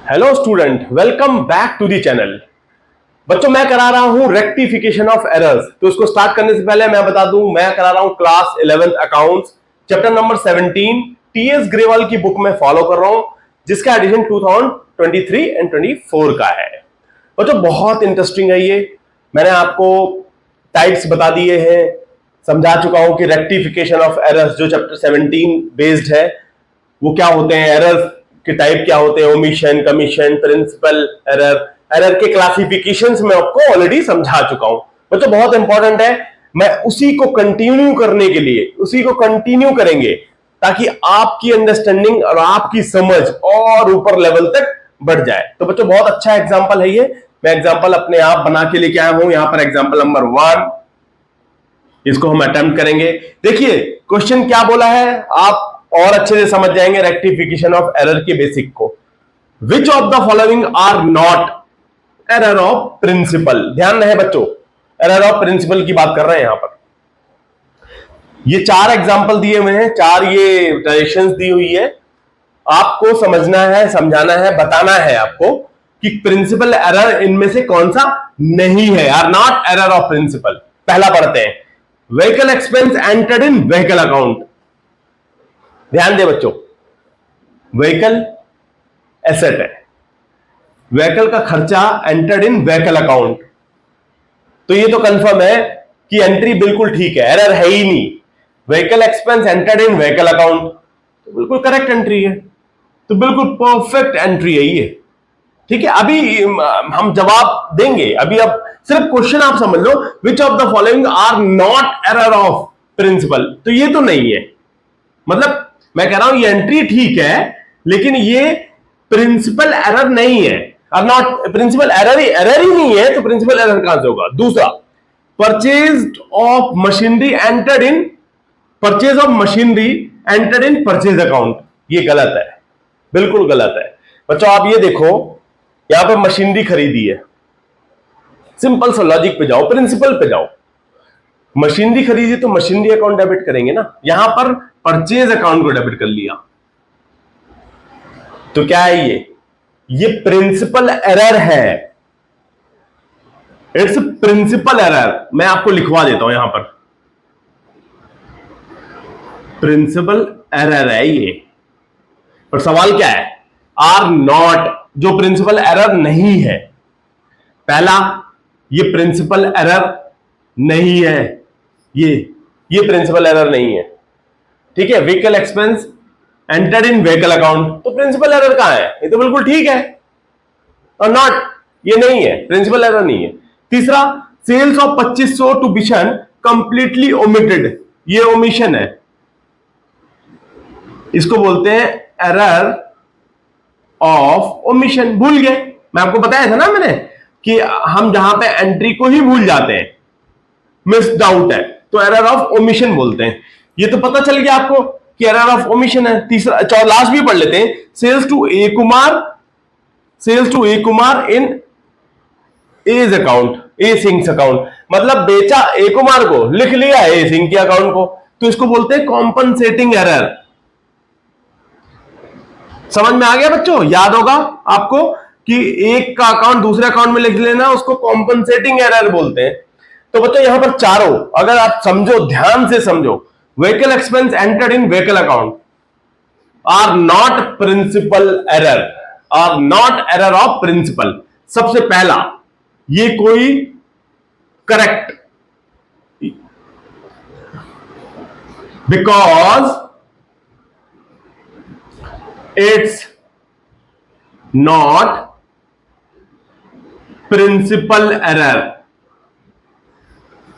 Hello student, welcome back to the channel. बच्चों, मैं करा रहा हूं रेक्टिफिकेशन ऑफ एरर्स। तो इसको स्टार्ट करने से पहले मैं बता दूं, मैं करा रहा हूं class 11th accounts, chapter number 17 TS Grewal की बुक में फॉलो कर रहा हूं, जिसका एडिशन 2023 एंड 24 का है। बच्चों, बहुत इंटरेस्टिंग है ये। मैंने आपको टाइप्स बता दिए हैं, समझा चुका हूं कि रेक्टिफिकेशन ऑफ एरर्स जो चैप्टर 17 बेस्ड है वो क्या होते हैं, एरर्स के टाइप क्या होते हैं, omission, commission, principle error, error के क्लासिफिकेशंस में आपको ऑलरेडी समझा चुका हूं। बच्चों, बहुत इंपॉर्टेंट है, मैं उसी को कंटिन्यू करने के लिए उसी को कंटिन्यू करेंगे ताकि आपकी अंडरस्टैंडिंग और आपकी समझ और ऊपर लेवल तक बढ़ जाए। तो बच्चों, बहुत अच्छा एग्जाम्पल है ये। मैं एग्जाम्पल अपने आप बना के लेके आया हूं। यहां पर एग्जाम्पल नंबर 1, इसको हम अटेम्प्ट करेंगे। देखिए क्वेश्चन क्या बोला है, आप और अच्छे से समझ जाएंगे रेक्टिफिकेशन ऑफ एरर के बेसिक को। Which of the following are not error of principle. ध्यान रहे बच्चों, एरर ऑफ प्रिंसिपल की बात कर रहे हैं यहां पर। ये 4 एग्जांपल दिए हुए हैं, 4 ये डायरेक्शंस दी हुई है। आपको समझना है, समझाना है, बताना है आपको कि प्रिंसिपल एरर इनमें से कौन सा नहीं है, are not error of principle. पहला पढ़ते हैं, vehicle expense entered in vehicle account. ध्यान दे बच्चों, व्हीकल एसेट है, व्हीकल का खर्चा एंटर्ड इन व्हीकल अकाउंट। तो ये तो कंफर्म है कि एंट्री बिल्कुल ठीक है, एरर है ही नहीं। Vehicle expense entered in vehicle account तो बिल्कुल करेक्ट एंट्री है, तो बिल्कुल परफेक्ट एंट्री है ये। ठीक है, अभी हम जवाब देंगे। अभी अब सिर्फ क्वेश्चन आप समझ लो, which of the following are not error of principle. तो ये तो नहीं है, मतलब मैं कह रहा हूं ये एंट्री ठीक है लेकिन ये प्रिंसिपल एरर नहीं है, और नॉट प्रिंसिपल एरर ही नहीं है, तो प्रिंसिपल एरर कहां से होगा। दूसरा, purchase of machinery entered in purchase of machinery entered in purchase account. ये गलत है, बिल्कुल गलत है। बच्चों आप ये देखो, यहां पर मशीनरी खरीदी है, सिंपल सा लॉजिक पे जाओ, प्रिंसिपल पे जाओ। मशीनरी खरीदी तो मशीनरी अकाउंट डेबिट करेंगे ना, यहां पर परचेज अकाउंट को डेबिट कर लिया, तो क्या है ये प्रिंसिपल एरर है। It's principle error. मैं आपको लिखवा देता हूं यहां पर, प्रिंसिपल एरर है ये। पर सवाल क्या है, आर नॉट, जो प्रिंसिपल एरर नहीं है। पहला, ये प्रिंसिपल एरर नहीं है, ये प्रिंसिपल एरर नहीं है। ठीक है, vehicle expense entered in vehicle account, तो प्रिंसिपल एरर कहां है, ये तो बिल्कुल ठीक है। और नॉट, ये नहीं है, प्रिंसिपल एरर नहीं है। तीसरा, sales of 2500 to Bishan completely omitted, ये ओमिशन है, इसको बोलते हैं एरर ऑफ ओमिशन। भूल गए, मैं आपको बताया था ना मैंने कि हम जहां पे एंट्री को ही भूल जाते हैं, मिस्ड आउट है, तो एरर ऑफ ओमिशन बोलते हैं। ये तो पता चल गया आपको कि एरर ऑफ ओमिशन है। तीसरा, लास्ट भी पढ़ लेते हैं, sales to A Kumar in A's account, A Singh account, मतलब बेचा ए कुमार को, लिख लिया ए सिंह के अकाउंट को, तो इसको बोलते हैं कॉम्पनसेटिंग एरर। समझ में आ गया बच्चों, याद होगा आपको कि एक का अकाउंट दूसरे अकाउंट में लिख लेना, उसको कॉम्पनसेटिंग एरर बोलते हैं। तो बच्चों यहां पर चारों अगर आप समझो, ध्यान से समझो, vehicle expense entered in vehicle account are not principle error, are not error of principle. सबसे पहला, ये कोई correct, because it's not principle error,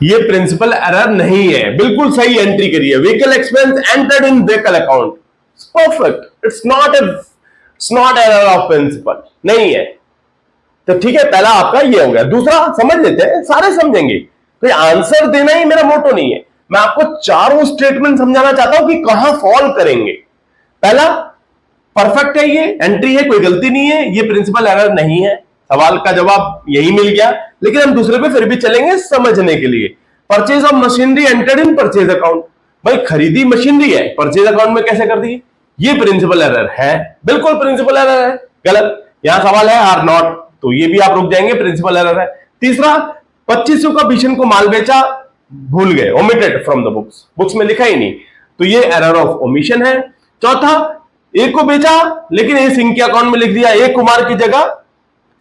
ये प्रिंसिपल एरर नहीं है। बिल्कुल सही एंट्री करिए, vehicle expense entered in vehicle account, perfect, it's not error of principle, नहीं है। तो ठीक है, पहला आपका ये हो गया। दूसरा समझ लेते हैं, सारे समझेंगे, तो आंसर देना ही मेरा मोटो नहीं है, मैं आपको चारों स्टेटमेंट समझाना चाहता हूं कि कहां फॉल करेंगे। पहला, परफेक्ट है, ये एंट्री है, कोई गलती नहीं है, ये प्रिंसिपल एरर नहीं है। सवाल का जवाब यही मिल गया, लेकिन हम दूसरे पे फिर भी चलेंगे समझने के लिए। Purchase of machinery entered in purchase account, भाई खरीदी मशीनरी है, परचेज अकाउंट में कैसे कर दी, ये प्रिंसिपल एरर है, बिल्कुल प्रिंसिपल एरर है, गलत। यहां सवाल है आर नॉट, तो ये भी आप रुक जाएंगे, प्रिंसिपल एरर है। तीसरा, 2500 का भीषण को माल बेचा, भूल गए, omitted from the books, books में लिखा ही नहीं, तो ये एरर ऑफ ओमिशन है। चौथा, ए को बेचा लेकिन ए सिंह के अकाउंट में लिख दिया, ए कुमार की जगह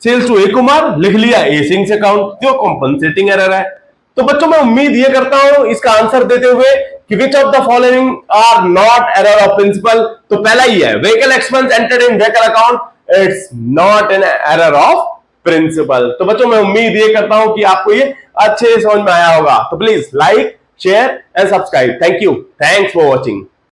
सेल्स टू ए कुमार लिख लिया ए सिंह अकाउंट, जो कॉम्पनसेटिंग एरर है। तो बच्चों मैं उम्मीद ये करता हूं इसका आंसर देते हुए कि which of the following are not error of principle, तो पहला ही है vehicle expense entered in vehicle account, it's not an error of principle. तो बच्चों मैं उम्मीद ये करता हूं कि आपको ये अच्छे समझ में आया होगा। तो please like, share and subscribe. Thank you, thanks for watching.